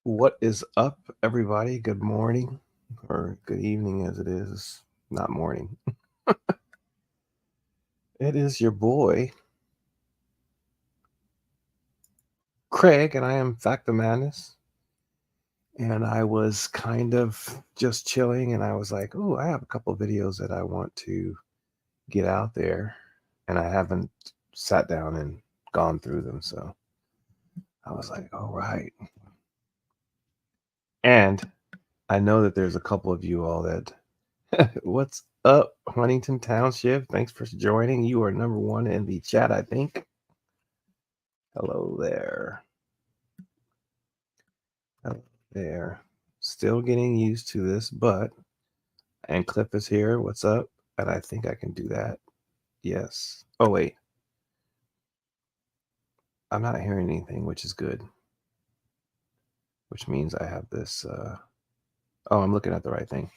What is up, everybody? Good morning or good evening, as it is not morning. It is your boy, Craig, and I am Fact the Madness. And I was kind of just chilling, and I was like, oh, I have a couple of videos that I want to get out there, and I haven't sat down and gone through them. So I was like, all right. And I know that there's a couple of you all that what's up, Huntington Township? Thanks for joining. You are number one in the chat, I think. Hello there. Hello there. Still getting used to this, but and Cliff is here. What's up? And I think I can do that. Yes. Oh wait. I'm not hearing anything, which is good. Which means I have this oh, I'm looking at the right thing.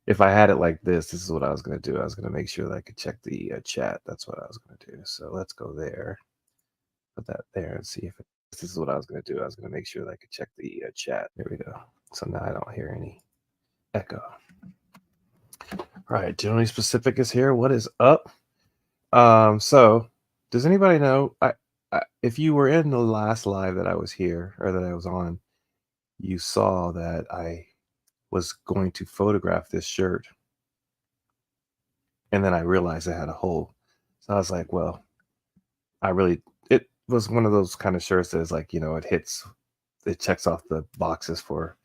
If I had it like this is what I was going to do. I was going to make sure that I could check the chat. That's what I was going to do. So let's go there. Put that there and see if this is what I was going to do. I was going to make sure that I could check the chat. There we go. So now I don't hear any echo. All right, Generally Specific is here. What is up? So does anybody know? If you were in the last live that I was here or that I was on, you saw that I was going to photograph this shirt, and then I realized I had a hole. So I was like, well, it was one of those kind of shirts that is like, it checks off the boxes for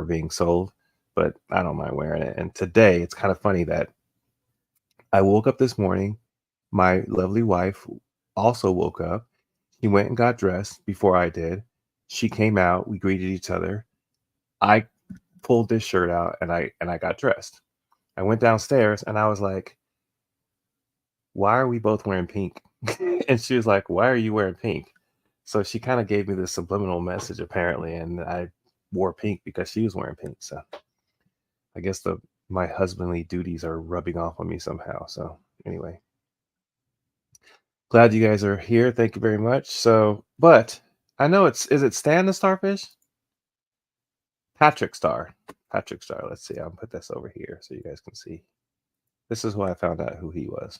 being sold, but I don't mind wearing it. And today it's kind of funny that I woke up this morning. My lovely wife also woke up. She went and got dressed before I did. She came out. We greeted each other. I pulled this shirt out and I got dressed. I went downstairs and I was like, "Why are we both wearing pink?" And she was like, "Why are you wearing pink?" So she kind of gave me this subliminal message apparently, and I wore pink because she was wearing pink. So I guess my husbandly duties are rubbing off on me somehow. So anyway, glad you guys are here. Thank you very much. So, but I know is it Stan the Starfish? Patrick Star. Patrick Star. Let's see. I'll put this over here so you guys can see. This is who I found out who he was.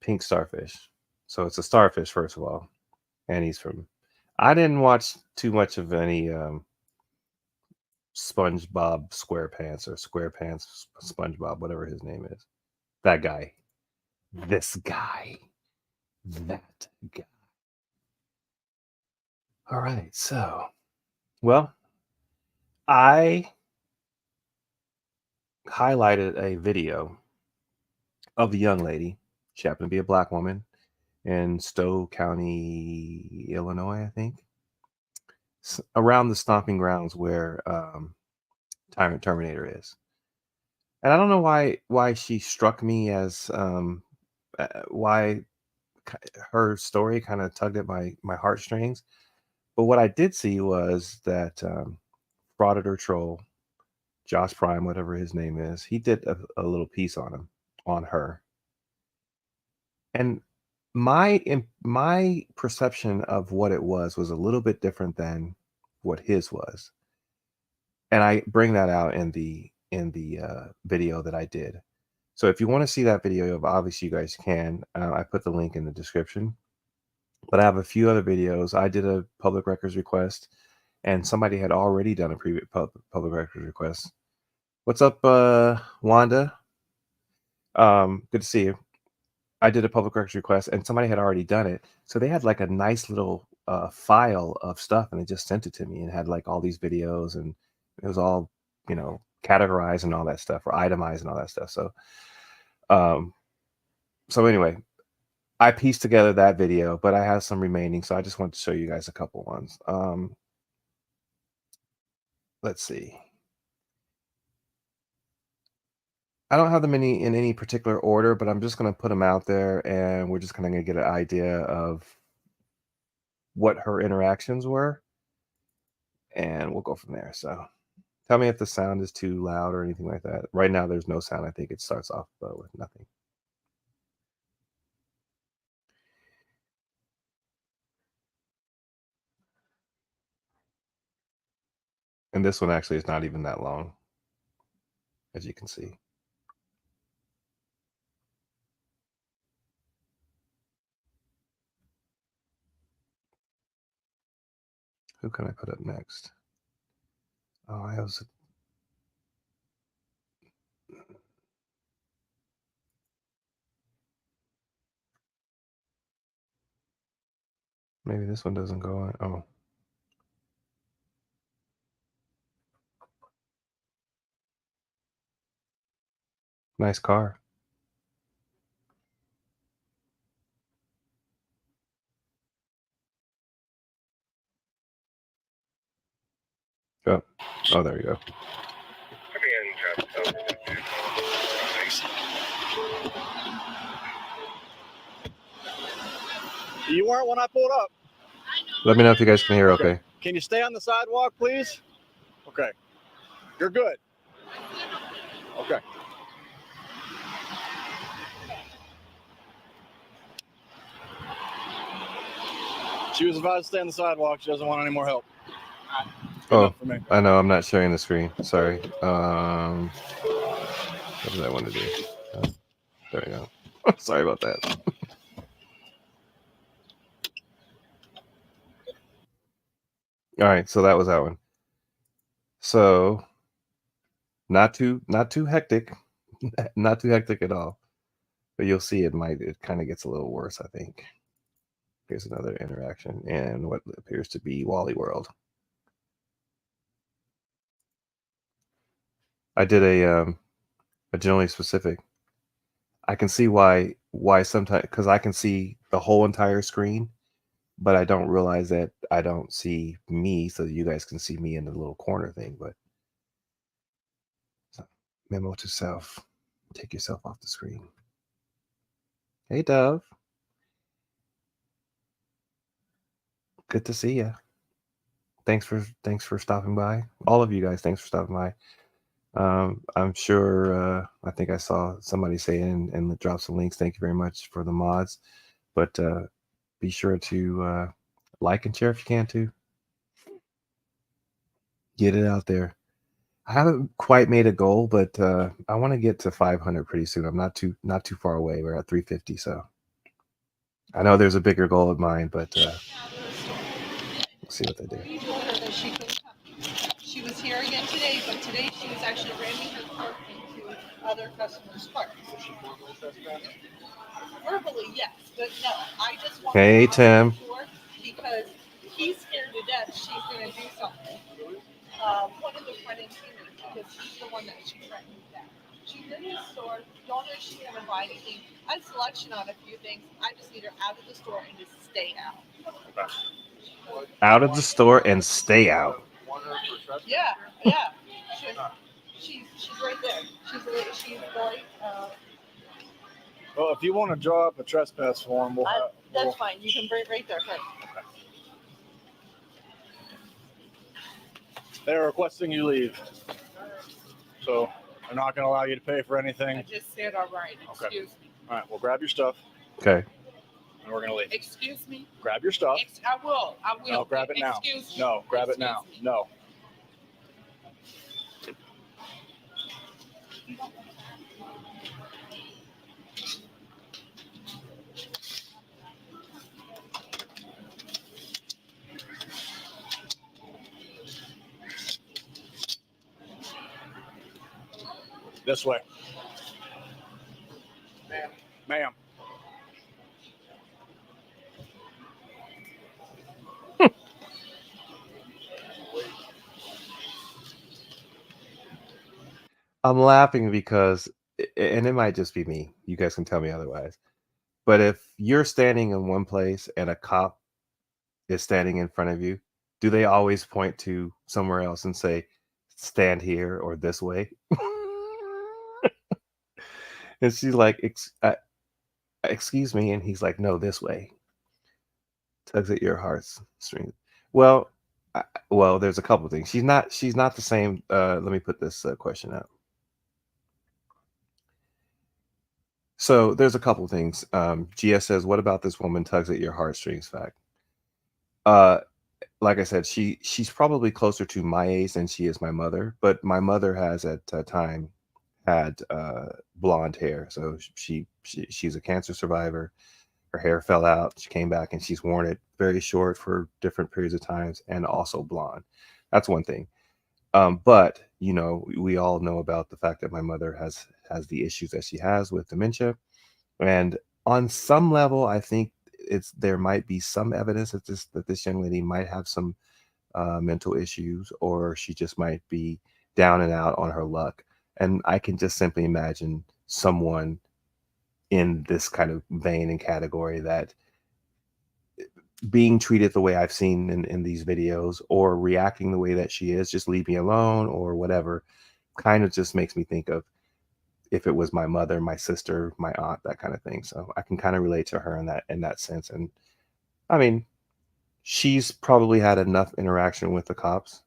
Pink Starfish. So it's a starfish, first of all. And he's from. I didn't watch too much of any SpongeBob SquarePants or SquarePants SpongeBob, whatever his name is. That guy. This guy. That guy. All right. So, well, I highlighted a video of a young lady. She happened to be a black woman in Stow County, Illinois, I think, around the stomping grounds where Tyrant Terminator is. And I don't know why she struck me as why her story kind of tugged at my heartstrings. But what I did see was that Frauditor Troll, Josh Prime, whatever his name is, he did a little piece on her. And my perception of what it was a little bit different than what his was. And I bring that out in the video that I did. So if you want to see that video, obviously you guys can. I put the link in the description. But I have a few other videos. I did a public records request, and somebody had already done a previous public records request. What's up, Wanda? Good to see you. I did a public records request, and somebody had already done it. So they had like a nice little file of stuff, and they just sent it to me, and had like all these videos, and it was all categorized and all that stuff, or itemized and all that stuff. So, so anyway, I pieced together that video, but I have some remaining, so I just want to show you guys a couple ones. Let's see. I don't have them in any particular order, but I'm just going to put them out there, and we're just going to get an idea of what her interactions were, and we'll go from there. So tell me if the sound is too loud or anything like that. Right now, there's no sound. I think it starts off with nothing. And this one actually is not even that long, as you can see. Who can I put up next? Oh, I was. Maybe this one doesn't go on. Oh. Nice car. Oh, oh, there we go. You weren't when I pulled up. Let me know if you guys can hear okay. Can you stay on the sidewalk, please? Okay. You're good. Okay. She was advised to stay on the sidewalk. She doesn't want any more help. Oh, I know. I'm not sharing the screen. Sorry. What did I want to do? Oh, there we go. Sorry about that. All right, so that was that one. So not too hectic, not too hectic at all. But you'll see it kind of gets a little worse, I think. Here's another interaction in what appears to be Wally World. I did a generally specific. I can see why sometimes, because I can see the whole entire screen, but I don't realize that I don't see me, so you guys can see me in the little corner thing. But so, memo to self: take yourself off the screen. Hey, Dove. Good to see you. Thanks for stopping by. All of you guys, thanks for stopping by. I'm sure, I think I saw somebody say and drop some links. Thank you very much for the mods. But be sure to like and share if you can too. Get it out there. I haven't quite made a goal, but I want to get to 500 pretty soon. I'm not too far away. We're at 350, so I know there's a bigger goal of mine, but let's see what they do. She was here again today, but today she was actually ramming her cart into other customers' carts. Verbally, yes, but no. I just want Hey, Tim. Because he's scared to death she's going to do something. One of the front-end teammates, because she's the one that she threatened that. She's in the store, don't know if she's going to buy anything. I have selection on a few things. I just need her out of the store and just stay out. Out of the store and stay out. Yeah. She's right there. She's right. Well, if you want to draw up a trespass form, that's fine. You can bring it right there. Okay. They're requesting you leave. So they're not going to allow you to pay for anything. I just said all right. Excuse me. All right, well, grab your stuff. Okay. And we're going to leave. Excuse me? Grab your stuff. I will. No, grab it now. Excuse me. No, grab it now. No. This way. Ma'am. I'm laughing because, and it might just be me. You guys can tell me otherwise. But if you're standing in one place and a cop is standing in front of you, do they always point to somewhere else and say, stand here or this way? And she's like, excuse me. And he's like, no, this way. Tugs at your heartstrings. Well, there's a couple of things. She's not the same. Let me put this question out. So there's a couple of things. GS says, what about this woman tugs at your heartstrings fact? like I said, she's probably closer to my age than she is my mother, but my mother has at a time had blonde hair. So she's a cancer survivor. Her hair fell out. She came back and she's worn it very short for different periods of times and also blonde. That's one thing. But you know, we all know about the fact that my mother has the issues that she has with dementia, and on some level, I think there might be some evidence that this young lady might have some mental issues, or she just might be down and out on her luck. And I can just simply imagine someone in this kind of vein and category that being treated the way I've seen in these videos, or reacting the way that she is, just leave me alone or whatever, kind of just makes me think of if it was my mother, my sister, my aunt, that kind of thing. So I can kind of relate to her in that sense. And I mean, she's probably had enough interaction with the cops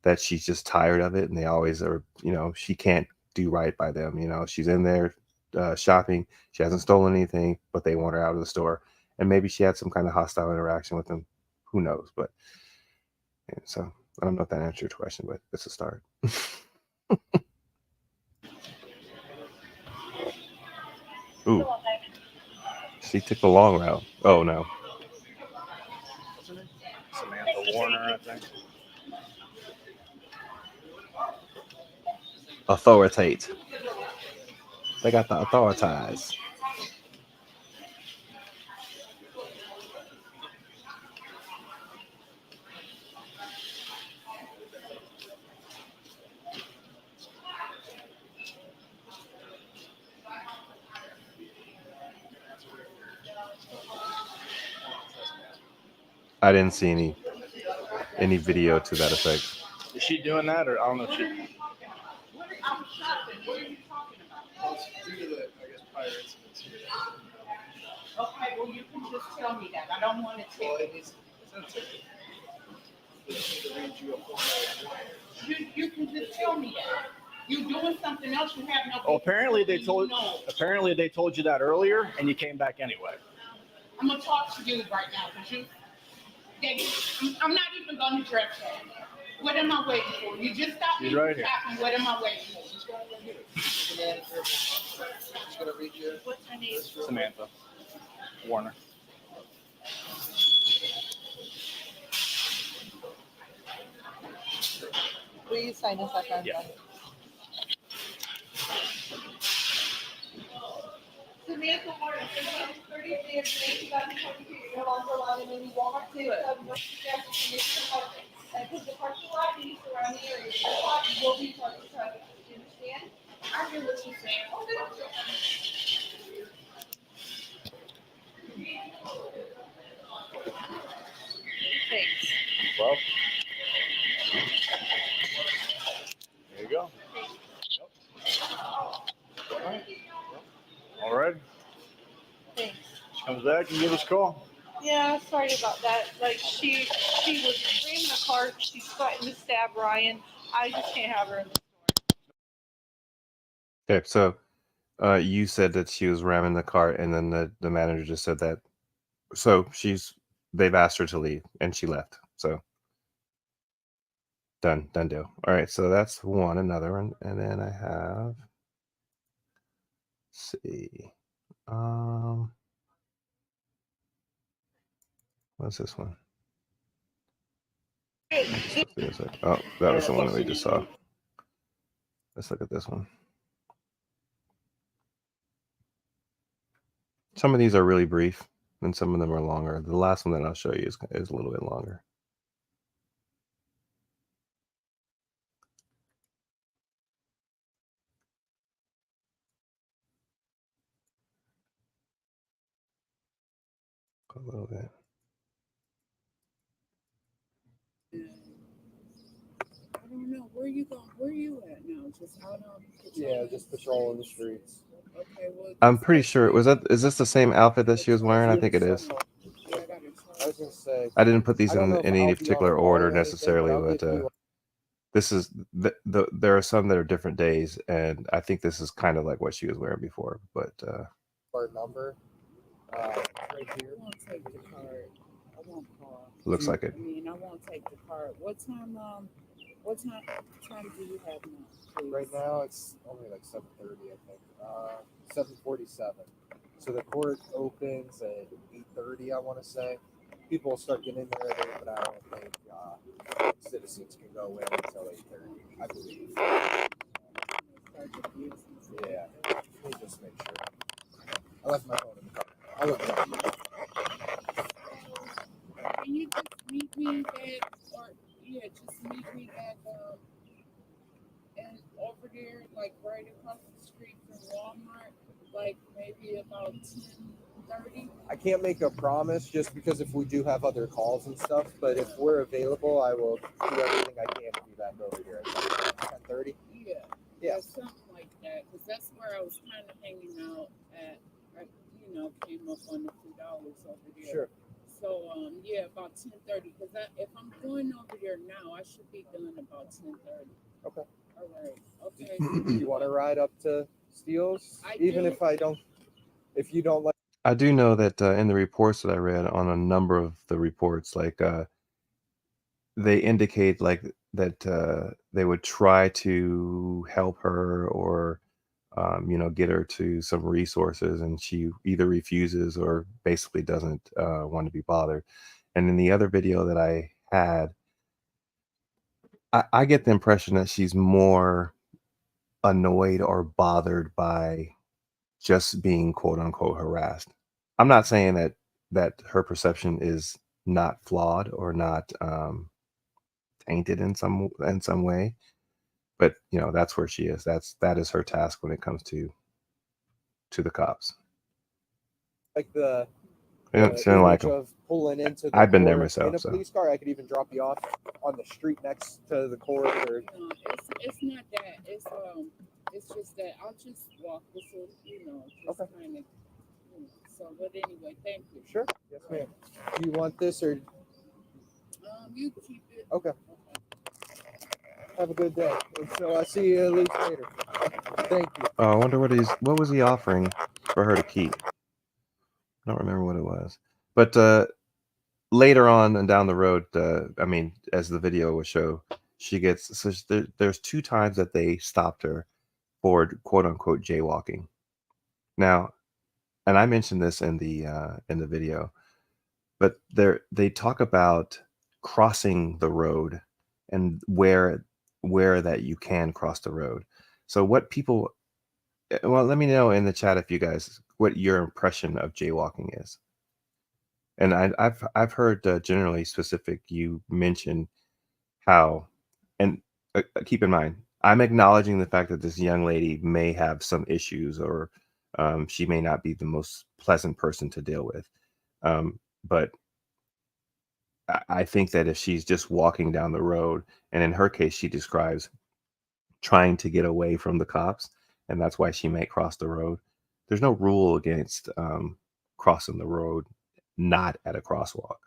that she's just tired of it, and they always are, you know, she can't do right by them. You know, she's in there shopping, she hasn't stolen anything, but they want her out of the store, and maybe she had some kind of hostile interaction with them. Who knows? But yeah, so I don't know if that answered your question, but it's a start. Ooh, she took the long route. Oh no. Samantha Warner, I think. Authoritate. They got the authorities. I didn't see any video to that effect. Is she doing that, or I don't know if she? I'm shopping. What are you talking about? Due to the, I guess, prior incidents here. Okay, well, you can just tell me that. I don't want to tell you. It's sensitive. They just need to read you a formal. You can just tell me that. You're doing something else. You have no. Oh, apparently they told. No. Apparently they told you that earlier, and you came back anyway. I'm gonna talk to you right now, because I'm not even gonna address that. What am I waiting for? You just stopped me. She's right here. What am I waiting for? She's gonna read you. What's her name? Samantha Warner. Will you sign a second? Yeah. Samantha Warner, 30 days, 2022, no longer allowed in any Walmart sales of North Carolina. And put the parking lot and surrounding areas. The lot will be parking traffic. Do you understand? I hear what you're saying. Thanks. Well, there you go. Yep. All right. Thanks. She comes back and give us a call. Yeah, sorry about that. Like she was ramming the car. She's threatened to stab Ryan. I just can't have her in the store. Okay, so you said that she was ramming the cart, and then the manager just said that. So they've asked her to leave, and she left. So done deal. All right, so that's another one, and then I have. Let's see. What's this one? Oh, that was the one that we just saw. Let's look at this one. Some of these are really brief, and some of them are longer. The last one that I'll show you is a little bit longer. A little bit. I don't know. Where you going? Where you at now? Just out on patrol? Yeah, just patrolling the streets. Okay, well, I'm pretty sure is this the same outfit that she was wearing? I think it is. I was gonna say. I didn't put these I don't know in if any I'll be particular on call order or anything, necessarily, I'll but give you this is there are some that are different days, and I think this is kind of like what she was wearing before. But our number right here. I'll take the card. I won't call. Looks like it. I mean, I won't take the car. What time do you have now, please? Right now it's only like 7:30, I think. 7:47. So the court opens at 8:30, I want to say. People will start getting in there at 8, but I don't think citizens can go in until 8:30, I believe. Yeah, let me just make sure. I left my phone in the car. I'll look it up. Can you just meet me back, or just meet me back and over there, like right across the street from Walmart, like maybe about 10:30? I can't make a promise just because if we do have other calls and stuff, but if we're available, I will do everything I can to be back over here at 10:30. Yeah, something like that, because that's where I was kind of hanging out at. I, came up on the $2 over there. Sure. So about 10:30. Because if I'm going over there now, I should be done about 10:30. Okay. All right. Okay. You want to ride up to Steele's? Even do. if you don't like. I do know that in the reports that I read on a number of the reports, like they indicate like that they would try to help her or get her to some resources, and she either refuses or basically doesn't want to be bothered. And in the other video that I had, I get the impression that she's more annoyed or bothered by just being quote unquote harassed. I'm not saying that her perception is not flawed or not tainted in some way, but that's where she is. That is her task when it comes to the cops. Like the She didn't like image 'em. of pulling into the I've been there court myself, in a so. police car. I could even drop you off on the street next to the court. Or No, it's not that. It's just that I'll just walk this, just Okay. kind of, So, but anyway, thank you. Sure. Yes, ma'am. Do you want this or? You keep it. Okay. Have a good day. And so I'll see you at least later. Thank you. Oh, I wonder what was he offering for her to keep? I don't remember what it was. But later on and down the road, as the video will show, there's 2 times that they stopped her for quote unquote jaywalking. Now, and I mentioned this in the video, but they talk about crossing the road and where that you can cross the road. So what people, well, let me know in the chat if you guys, what your impression of jaywalking is. And I've heard generally specific, you mention how, and keep in mind, I'm acknowledging the fact that this young lady may have some issues, or she may not be the most pleasant person to deal with. But I think that if she's just walking down the road, and in her case, she describes trying to get away from the cops, and that's why she may cross the road. There's no rule against crossing the road not at a crosswalk.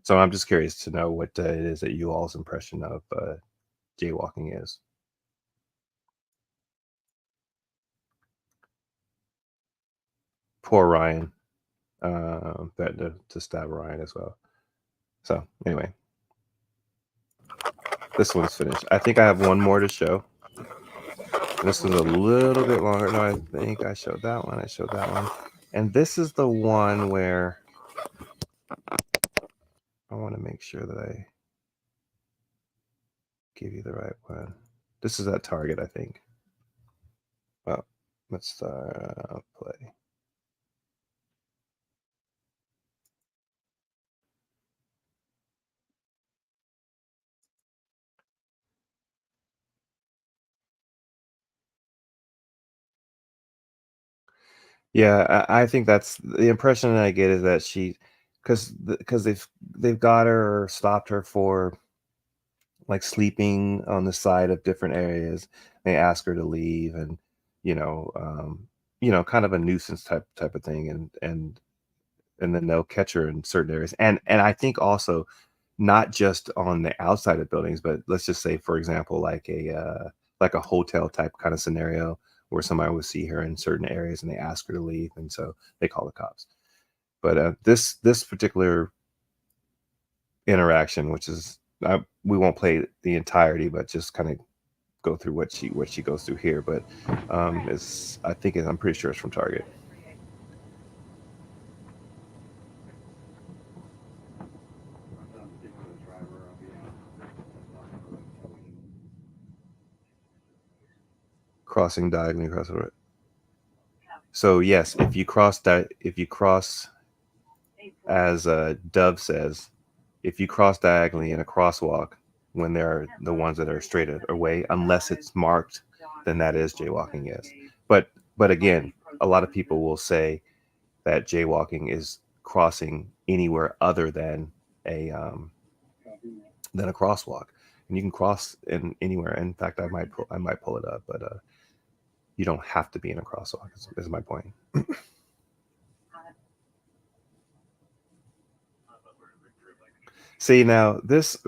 So I'm just curious to know what it is that you all's impression of jaywalking is. Poor Ryan. To stab Ryan as well. So anyway, this one's finished. I think I have one more to show. This one's a little bit longer. No, I think I showed that one. I showed that one. And this is the one where I want to make sure that I give you the right one. This is at Target, I think. Well, let's play. Yeah, I think that's the impression that I get, is that she, because they've got her or stopped her for like sleeping on the side of different areas. They ask her to leave, and kind of a nuisance type of thing, and then they'll catch her in certain areas, and I think also not just on the outside of buildings, but let's just say, for example, like a hotel type kind of scenario where somebody would see her in certain areas and they ask her to leave, and so they call the cops. But this particular interaction, which is we won't play the entirety, but just kind of go through what she goes through here. But I'm pretty sure it's from Target. Crossing diagonally across the road. So yes, if you cross, as Dove says, if you cross diagonally in a crosswalk when they're the ones that are straight away, unless it's marked, then that is jaywalking, yes. But again, a lot of people will say that jaywalking is crossing anywhere other than a crosswalk, and you can cross in anywhere. In fact, I might pull it up, but you don't have to be in a crosswalk. Is my point. See, now the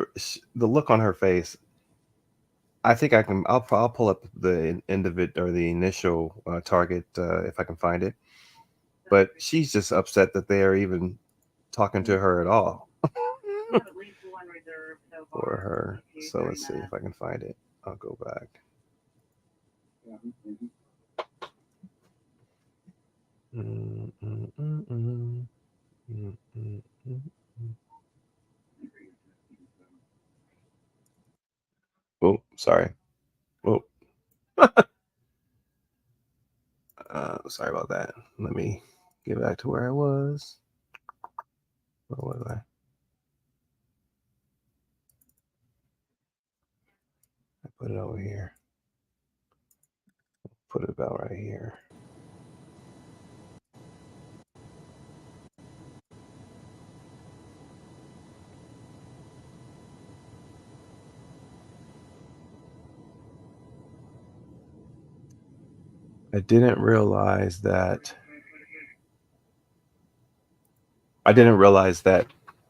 look on her face, I think I'll pull up the individual or the initial target if I can find it. But she's just upset that they are even talking to her at all. For her. So let's see if I can find it. I'll go back. Oh, sorry. Oh. Sorry about that. Let me get back to where I was. Where was I? I put it over here. Put it about right here. I didn't realize that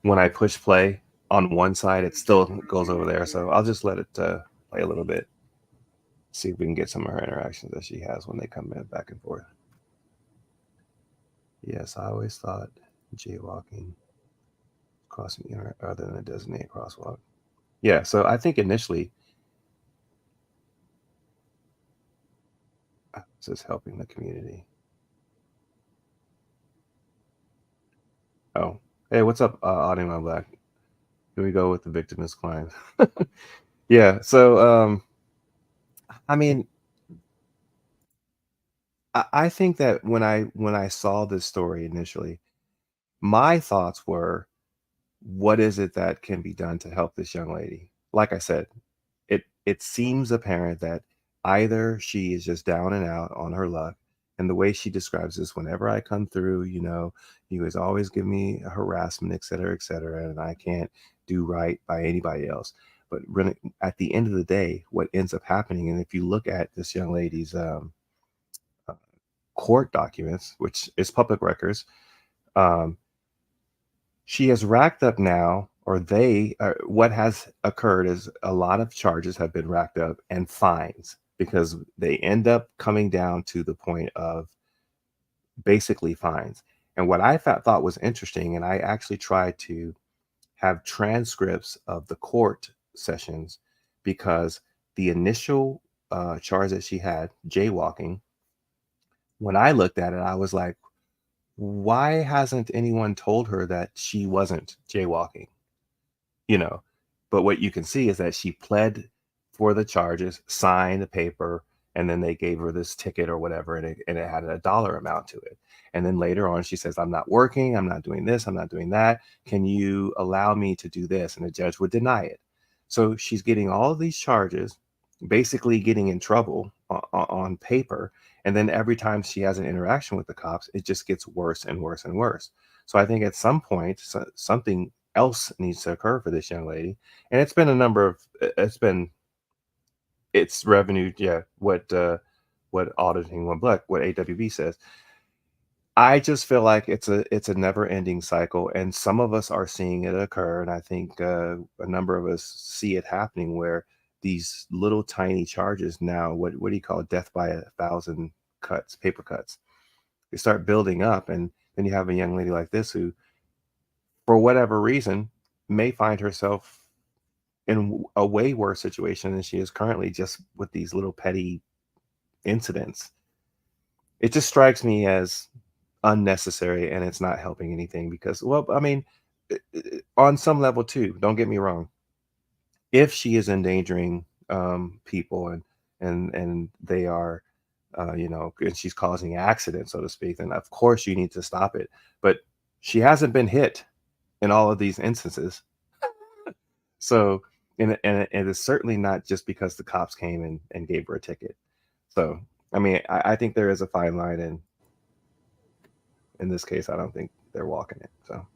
when I push play on one side, it still goes over there. So I'll just let it play a little bit. See if we can get some of her interactions that she has when they come in back and forth. Yes, I always thought jaywalking, crossing other than a designated crosswalk. Yeah, so I think initially this is helping the community. Oh, hey, what's up, Audio My Black? Here we go with the victim is client. Yeah, so I mean, I think that when I saw this story initially, my thoughts were, what is it that can be done to help this young lady? Like I said, it seems apparent that either she is just down and out on her luck, and the way she describes this, whenever I come through, you guys always give me a harassment, et cetera, and I can't do right by anybody else. But really, at the end of the day, what ends up happening, and if you look at this young lady's court documents, which is public records, she has racked up now, or what has occurred is a lot of charges have been racked up and fines, because they end up coming down to the point of basically fines. And what I thought was interesting, and I actually tried to have transcripts of the court sessions, because the initial charge that she had, jaywalking, when I looked at it, I was like, why hasn't anyone told her that she wasn't jaywalking? But what you can see is that she pled for the charges, signed the paper, and then they gave her this ticket or whatever, and it had a dollar amount to it. And then later on, she says, I'm not working, I'm not doing this, I'm not doing that. Can you allow me to do this? And the judge would deny it. So she's getting all of these charges, basically getting in trouble on paper. And then every time she has an interaction with the cops, it just gets worse and worse and worse. So I think at some point, something else needs to occur for this young lady. And it's been it's revenue. Yeah. What auditing one black, what AWB says. I just feel like it's a never ending cycle. And some of us are seeing it occur. And I think a number of us see it happening, where these little tiny charges now, what do you call it? Death by 1,000 cuts, paper cuts. They start building up. And then you have a young lady like this who, for whatever reason, may find herself in a way worse situation than she is currently, just with these little petty incidents. It just strikes me as unnecessary, and it's not helping anything because, well, I mean, on some level too, don't get me wrong. If she is endangering people, and they are, and she's causing accidents, so to speak, then of course you need to stop it. But she hasn't been hit in all of these instances. So, and it's certainly not just because the cops came and gave her a ticket. So, I mean, I think there is a fine line, and in this case, I don't think they're walking it. So,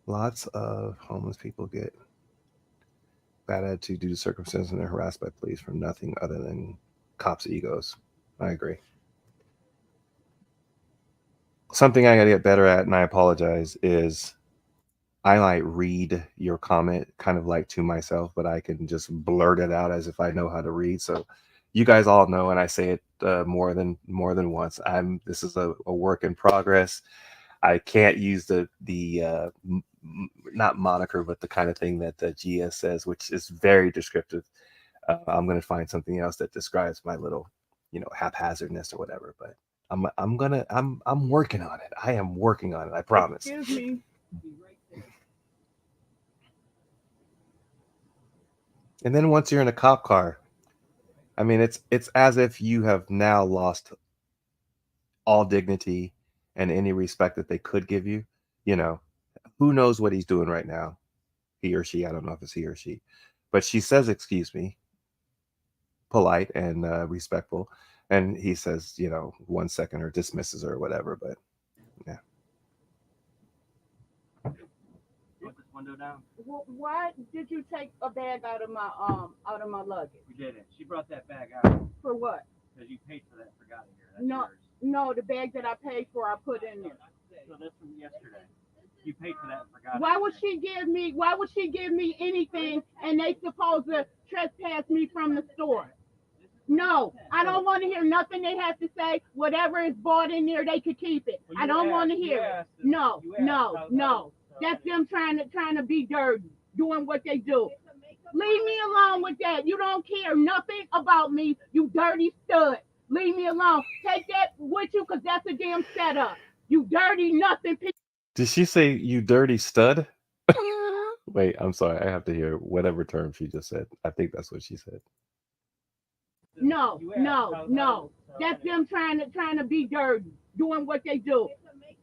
lots of homeless people get bad attitude due to circumstances, and they're harassed by police for nothing other than cops' egos. I agree. Something I gotta get better at, and I apologize, is I might read your comment kind of like to myself, but I can just blurt it out as if I know how to read. So you guys all know, and I say it more than once. This is a work in progress. I can't use the not moniker, but the kind of thing that the GS says, which is very descriptive. I'm going to find something else that describes my little, haphazardness or whatever. But I'm working on it. I am working on it. I promise. Excuse me. And then once you're in a cop car, I mean, it's as if you have now lost all dignity and any respect that they could give you. Who knows what he's doing right now? He or she, I don't know if it's he or she, but she says, "Excuse me," polite and respectful. And he says, 1 second, or dismisses her or whatever. But yeah. Put this window down. Why did you take a bag out of my luggage? We didn't. She brought that bag out For what? because you paid for that and forgot it here. That's No. yours. No, the bag that I paid for, I put in there. So that's from yesterday. You paid for that and forgot Why it. would she give me anything and they supposed to trespass me from the store? No, I don't want to hear nothing they have to say. Whatever is bought in there, they could keep it. Well, I don't want to hear it. No. That's them trying to be dirty, doing what they do. Leave me alone with that. You don't care nothing about me, you dirty stud. Leave me alone. Take that with you, because that's a damn setup. You dirty nothing. Did she say you dirty stud? Wait, I'm sorry. I have to hear whatever term she just said. I think that's what she said. No. That's them trying to be dirty, doing what they do.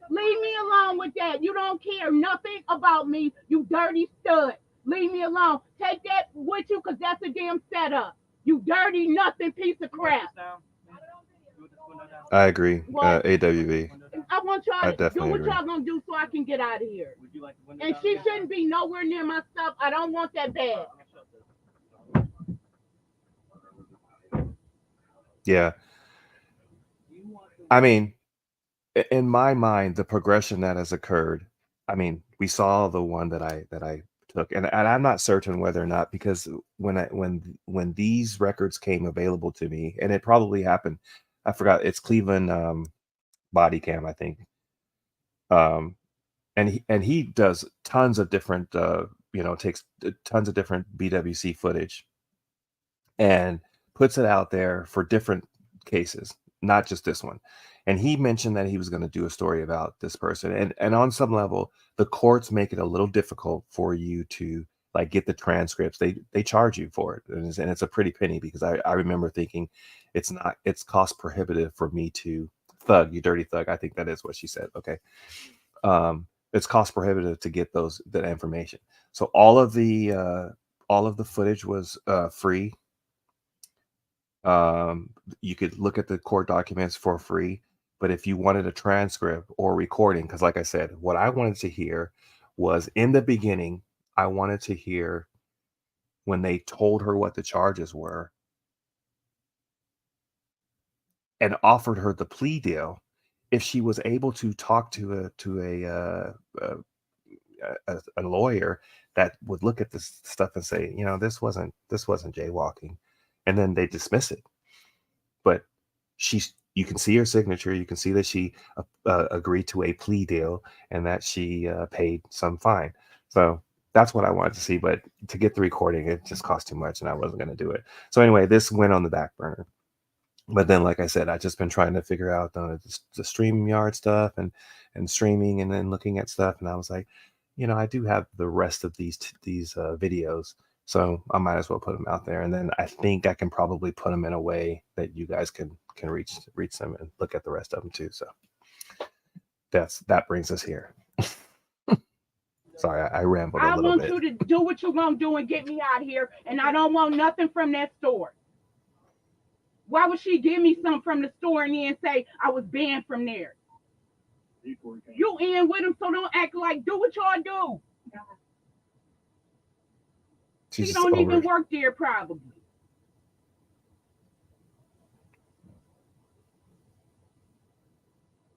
Leave me alone with that. You don't care nothing about me, you dirty stud. Leave me alone. Take that with you, because that's a damn setup. You dirty nothing piece of crap. I agree. What? AWV. I want y'all I to do definitely what agree. y'all gonna do so I can get out of here. Would you like the window And down she again? shouldn't be nowhere near my stuff. I don't want that bag. Yeah. I mean, in my mind, the progression that has occurred, I mean, we saw the one that I took, and I'm not certain whether or not, because when these records came available to me, and it probably happened, I forgot, it's Cleveland body cam, I think. And he does tons of different takes tons of different BWC footage and puts it out there for different cases, not just this one. And he mentioned that he was going to do a story about this person, and on some level the courts make it a little difficult for you to like get the transcripts. They charge you for it, and it's a pretty penny, because I remember thinking it's cost prohibitive for me to thug, you dirty thug, I think that is what she said. Okay. It's cost prohibitive to get that information. So all of the footage was free. You could look at the court documents for free, but if you wanted a transcript or recording, because like I said, what I wanted to hear was, in the beginning, I wanted to hear when they told her what the charges were and offered her the plea deal, if she was able to talk to a lawyer that would look at this stuff and say, this wasn't jaywalking, and then they dismiss it. But she you can see her signature. You can see that she agreed to a plea deal and that she paid some fine. So that's what I wanted to see. But to get the recording, it just cost too much and I wasn't going to do it. So anyway, this went on the back burner. But then, like I said, I've just been trying to figure out the StreamYard stuff and streaming and then looking at stuff. And I was like, you know, I do have the rest of these videos, so I might as well put them out there. And then I think I can probably put them in a way that you guys can reach them and look at the rest of them too. So that brings us here. Sorry, I rambled a little bit. I want you to do what you're going to do and get me out of here, and I don't want nothing from that store. Why would she give me something from the store and then say I was banned from there? You in with them, so don't act like, do what y'all do. She don't even work there probably.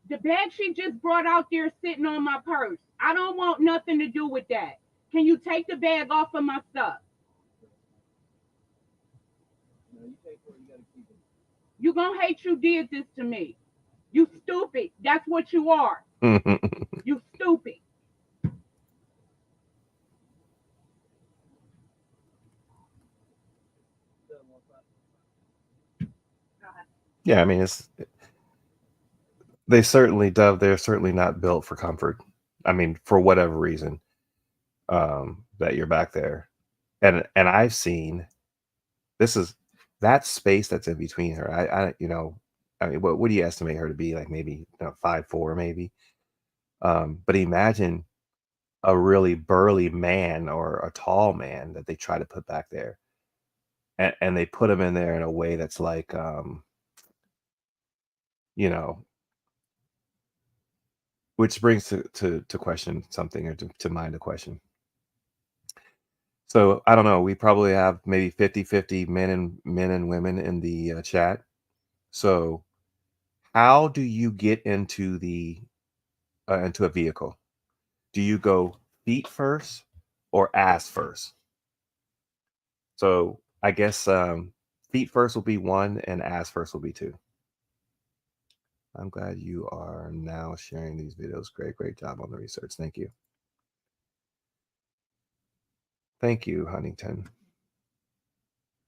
The bag she just brought out there sitting on my purse. I don't want nothing to do with that. Can you take the bag off of my stuff? You gonna hate you did this to me. You stupid. That's what you are. You stupid. Yeah, I mean, they're certainly not built for comfort. I mean, for whatever reason, that you're back there. And I've seen that space that's in between her. I mean, what do you estimate her to be? Like maybe 5'4", maybe. But imagine a really burly man or a tall man that they try to put back there, and they put him in there in a way that's like, which brings to question something, or to mind a question. So I don't know. We probably have maybe 50-50 men and women in the chat. So how do you get into into a vehicle? Do you go feet first or ass first? So I guess feet first will be 1 and ass first will be 2. I'm glad you are now sharing these videos. Great job on the research. Thank you. Thank you, Huntington.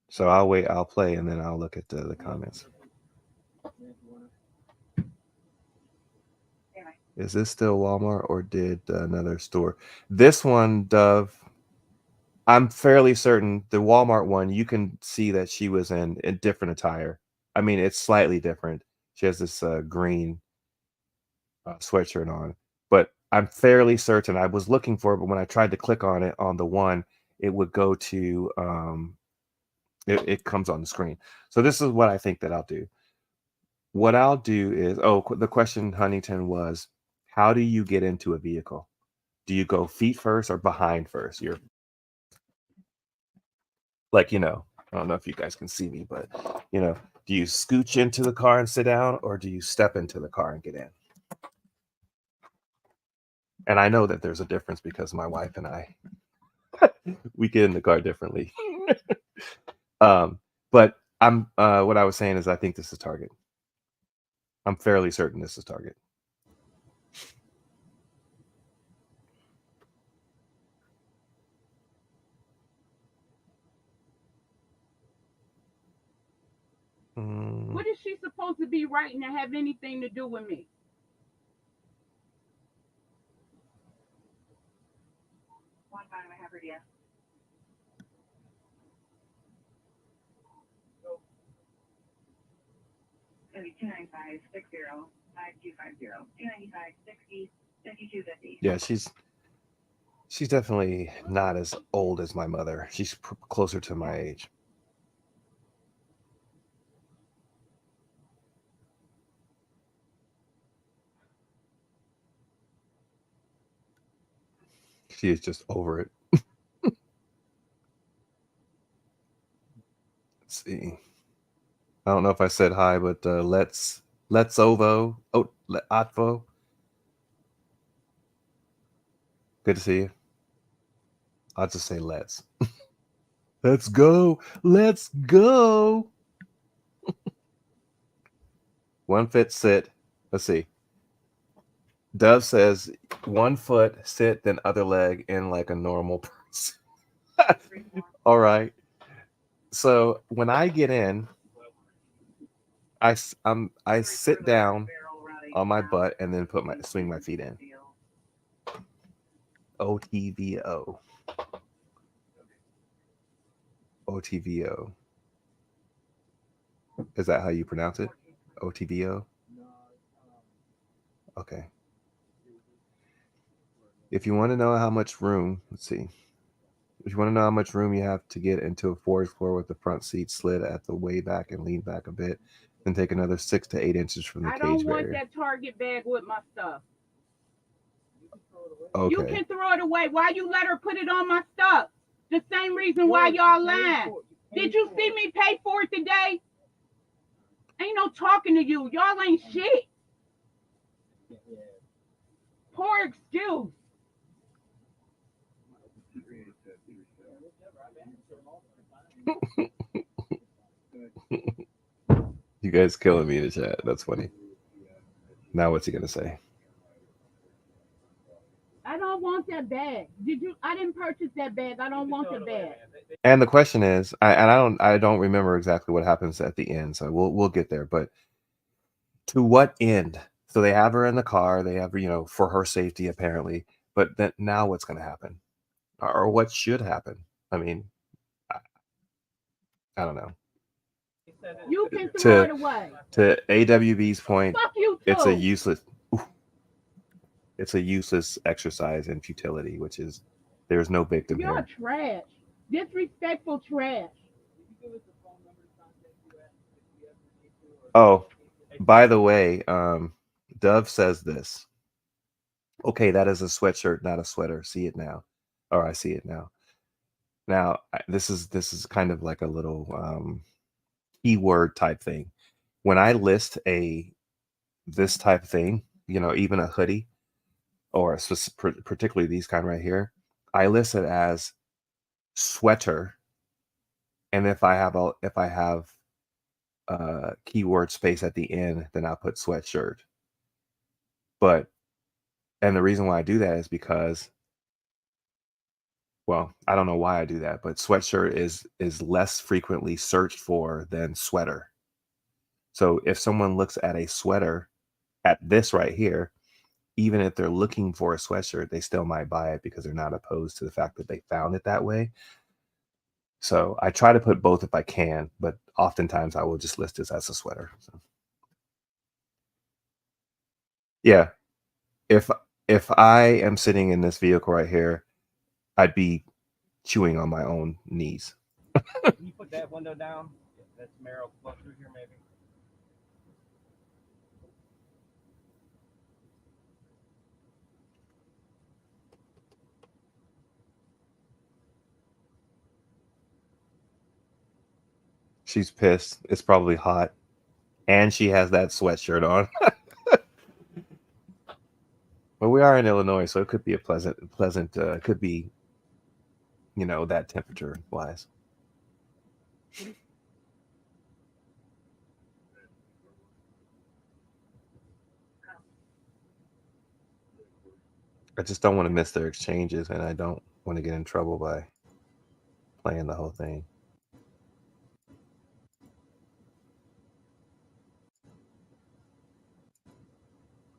So I'll play, and then I'll look at the comments. Is this still Walmart or did another store? This one, Dove, I'm fairly certain the Walmart one, you can see that she was in different attire. I mean, it's slightly different. She has this green sweatshirt on, but I'm fairly certain I was looking for it, but when I tried to click on it on the one, it would go to, it comes on the screen. So this is what I think that I'll do. What I'll do is, the question, Huntington, was, how do you get into a vehicle? Do you go feet first or behind first? You're like, I don't know if you guys can see me, but, do you scooch into the car and sit down, or do you step into the car and get in? And I know that there's a difference because my wife and I, we get in the car differently. But what I was saying is I think this is Target. I'm fairly certain this is Target. What is she supposed to be writing to have anything to do with me? One time I have her, yeah. It'll be 295 60 5250 295 60 5250. Yeah, she's definitely not as old as my mother. She's closer to my age. She is just over it. Let's see. I don't know if I said hi, but let's Ovo. Atvo. Good to see you. I'll just say let's. Let's go. Let's go. 1 foot sit. Let's see. Dove says 1 foot sit, then other leg in like a normal person. All right. So when I get in, I sit down on my butt and then swing my feet in. OTVO. OTVO. Is that how you pronounce it? OTVO? Okay. If you want to know how much room, let's see. If you want to know how much room you have to get into a forest floor with the front seat slid at the way back and lean back a bit, then take another 6 to 8 inches from the I cage don't want barrier. that Target bag with my stuff. Okay. You can throw it away. Why you let her put it on my stuff? The same reason why y'all lying. Did you see me pay for it today? Ain't no talking to you. Y'all ain't shit. Poor excuse. You guys killing me in the chat. That's funny. Now what's he gonna say? I don't want that bag. I didn't purchase that bag. I don't want the bag. And the question is, I don't remember exactly what happens at the end, so we'll get there. But to what end? So they have her in the car. They have her, for her safety apparently. But then now what's going to happen, or what should happen? I mean, I don't know. You can throw it away. To AWB's point, Fuck you too. it's a useless. It's a useless exercise in futility, which is there's no victim You're here. trash. Disrespectful trash. Oh, by the way, Dove says this. Okay, that is a sweatshirt, not a sweater. See it now. Or I see it now. Now, this is kind of like a little keyword type thing. When I list this type thing, even a hoodie, or particularly these kind right here, I list it as sweater, and if I have keyword space at the end, then I'll put sweatshirt. And the reason why I do that is because, well, I don't know why I do that, but sweatshirt is less frequently searched for than sweater. So if someone looks at a sweater at this right here, even if they're looking for a sweatshirt, they still might buy it because they're not opposed to the fact that they found it that way. So I try to put both if I can, but oftentimes I will just list this as a sweater. So. Yeah. If I am sitting in this vehicle right here, I'd be chewing on my own knees. Can you put that window down? That's Meryl flow through here, maybe. She's pissed. It's probably hot, and she has that sweatshirt on. But we are in Illinois, so it could be a pleasant. Could be, that temperature wise. I just don't want to miss their exchanges, and I don't want to get in trouble by playing the whole thing.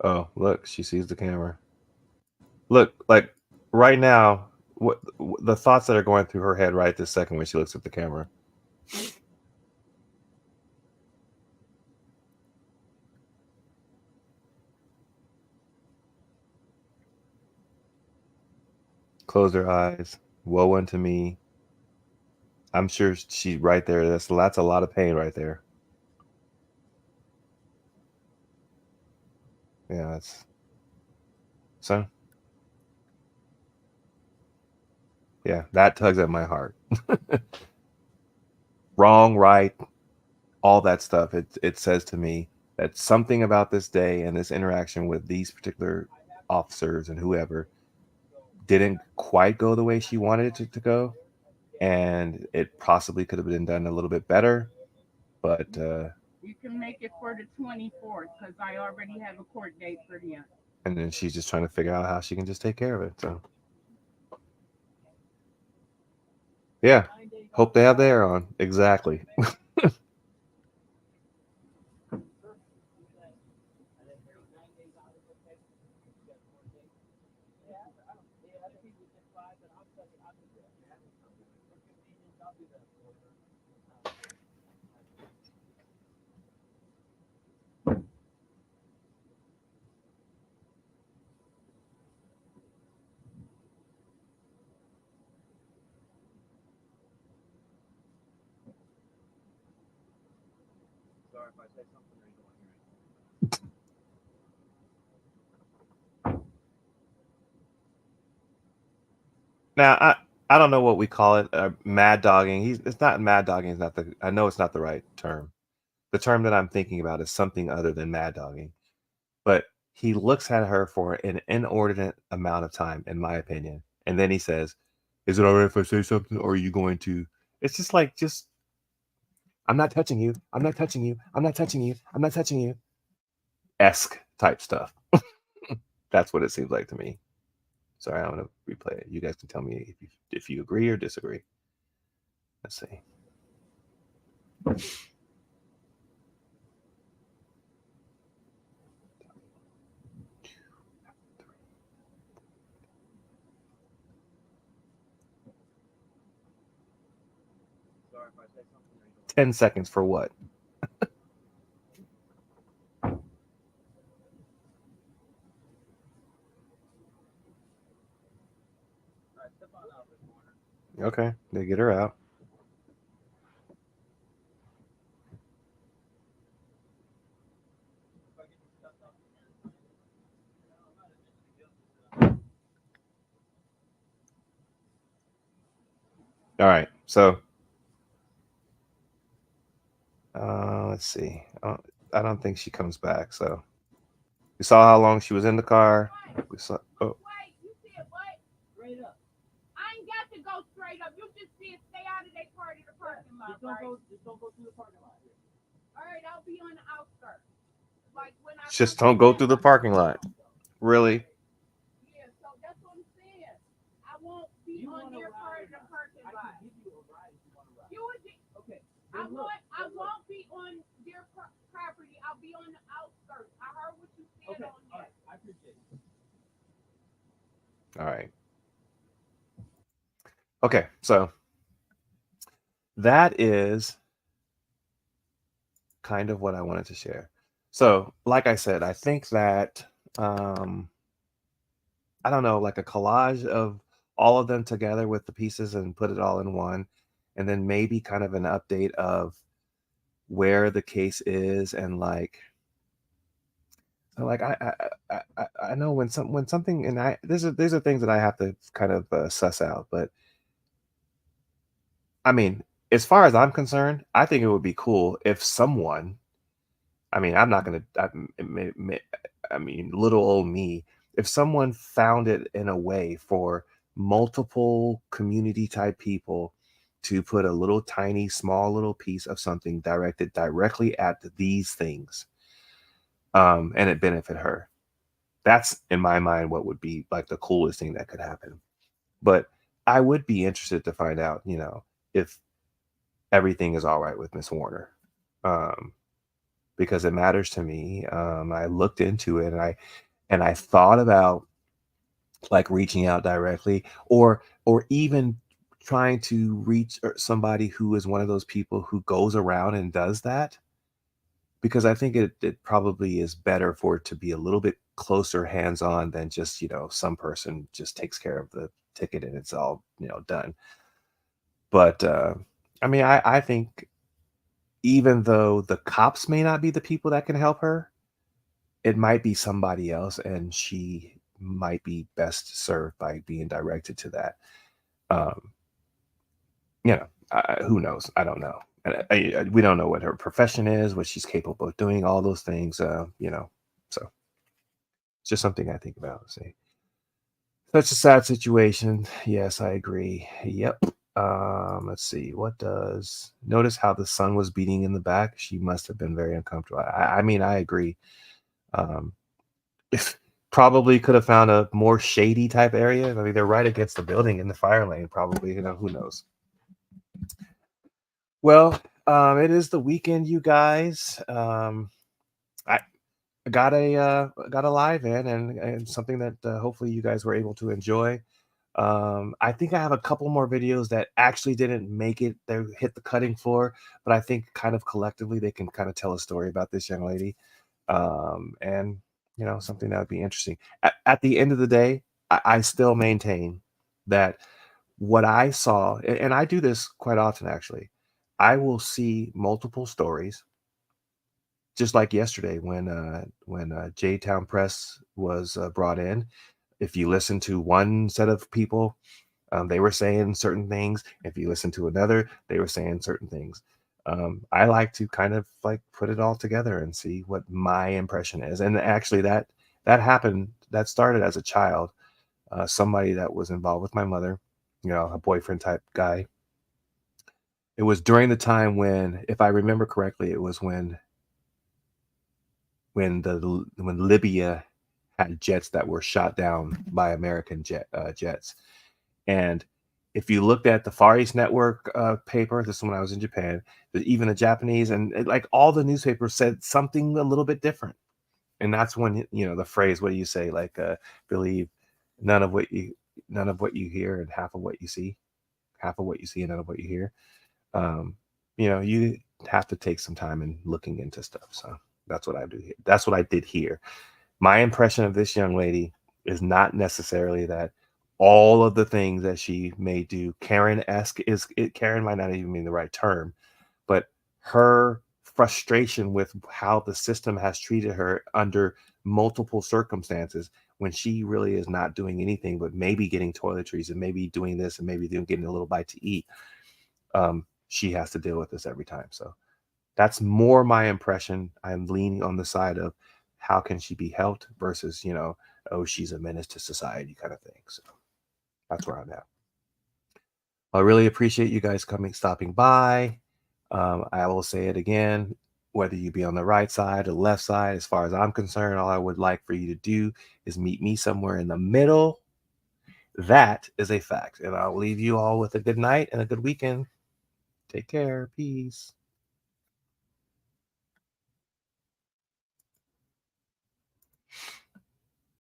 Oh, look, she sees the camera. Look, like right now, what the thoughts that are going through her head right this second when she looks at the camera. Close her eyes. Woe unto me. I'm sure she's right there. That's a lot of pain right there. Yeah, that's so. Yeah, that tugs at my heart. Wrong, right, all that stuff. It says to me that something about this day and this interaction with these particular officers and whoever didn't quite go the way she wanted it to go, and it possibly could have been done a little bit better. But You can make it for the 24th because I already have a court date for them. And then she's just trying to figure out how she can just take care of it. So, yeah. Hope they have the air on. Exactly. Sorry if I say something or you don't want to hear it. Now, I don't know what we call it. Mad dogging. It's not mad dogging. It's not the. I know it's not the right term. The term that I'm thinking about is something other than mad dogging. But he looks at her for an inordinate amount of time, in my opinion, and then he says, "Is it all right if I say something, or are you going to?" It's just like, I'm not touching you. I'm not touching you. I'm not touching you. I'm not touching you. Esque type stuff. That's what it seems like to me. Sorry, I'm gonna replay it. You guys can tell me if you agree or disagree. Let's see. Sorry if I say something or you don't. 10 seconds for what? All right, step on out this corner. Okay, they get her out. If I get you stuck up again, I'm not admitting guilt. All right, so let's see. I don't think she comes back. So we saw how long she was in the car. We saw. Oh, Wait, you said what? Straight up. I ain't got to go straight up. You just said stay out of that part of the parking lot, Just don't right? go through the parking lot here. All right, I'll be on the outskirts. Like when I just come don't go back, through the parking lot. Really? Yeah, so that's what I'm saying. I won't be on their part of the parking I lot. can give you a ride if you want to ride. You would be, Okay. I won't be on their property. I'll be on the outskirts. I heard what you said Okay. on All there. right. I appreciate it. All right. Okay, so that is kind of what I wanted to share. So, like I said, I think that I don't know, like a collage of all of them together with the pieces and put it all in one, and then maybe kind of an update of where the case is and like I know when something and these are things that I have to kind of suss out, but I mean, as far as I'm concerned, I think it would be cool if someone, I mean, I'm not gonna, I mean, little old me, if someone found it in a way for multiple community type people to put a little tiny, small little piece of something directed directly at these things, and it benefit her. That's in my mind what would be like the coolest thing that could happen. But I would be interested to find out, if everything is all right with Miss Warner, because it matters to me. I looked into it and I thought about like reaching out directly or even trying to reach somebody who is one of those people who goes around and does that, because I think it probably is better for it to be a little bit closer hands-on than just, some person just takes care of the ticket and it's all, done. But I mean, I think even though the cops may not be the people that can help her, it might be somebody else, and she might be best served by being directed to that. Um, who knows? I don't know. We don't know what her profession is, what she's capable of doing, all those things, so it's just something I think about. See, such a sad situation. Yes, I agree. Yep. Let's see. Notice how the sun was beating in the back? She must have been very uncomfortable. I mean, I agree. Um, if probably could have found a more shady type area. I mean, they're right against the building in the fire lane, probably. Who knows? Well, it is the weekend, you guys. I got a live in and something that hopefully you guys were able to enjoy. I think I have a couple more videos that actually didn't make it. They hit the cutting floor, but I think kind of collectively they can kind of tell a story about this young lady. And something that would be interesting. At the end of the day, I still maintain that what I saw, and I do this quite often actually, I will see multiple stories. Just like yesterday when J-Town Press was brought in. If you listen to one set of people, they were saying certain things. If you listen to another, they were saying certain things. I like to kind of like put it all together and see what my impression is. And actually that happened, that started as a child. Somebody that was involved with my mother, a boyfriend type guy. It was during the time when, if I remember correctly, it was when Libya had jets that were shot down by American jets. And if you looked at the Far East Network paper, this is when I was in Japan, even the Japanese and like all the newspapers said something a little bit different. And that's when, the phrase, what do you say? Like, believe none of what you hear and half of what you see, and none of what you hear. You have to take some time in looking into stuff. So that's what I do here. That's what I did here. My impression of this young lady is not necessarily that all of the things that she may do Karen-esque. Karen might not even mean the right term, but her frustration with how the system has treated her under multiple circumstances when she really is not doing anything but maybe getting toiletries and maybe doing this and maybe getting a little bite to eat. She has to deal with this every time. So that's more my impression. I'm leaning on the side of how can she be helped versus, oh, she's a menace to society kind of thing. So that's where I'm at. I really appreciate you guys stopping by. I will say it again, whether you be on the right side or left side, as far as I'm concerned, all I would like for you to do is meet me somewhere in the middle. That is a fact. And I'll leave you all with a good night and a good weekend. Take care. Peace.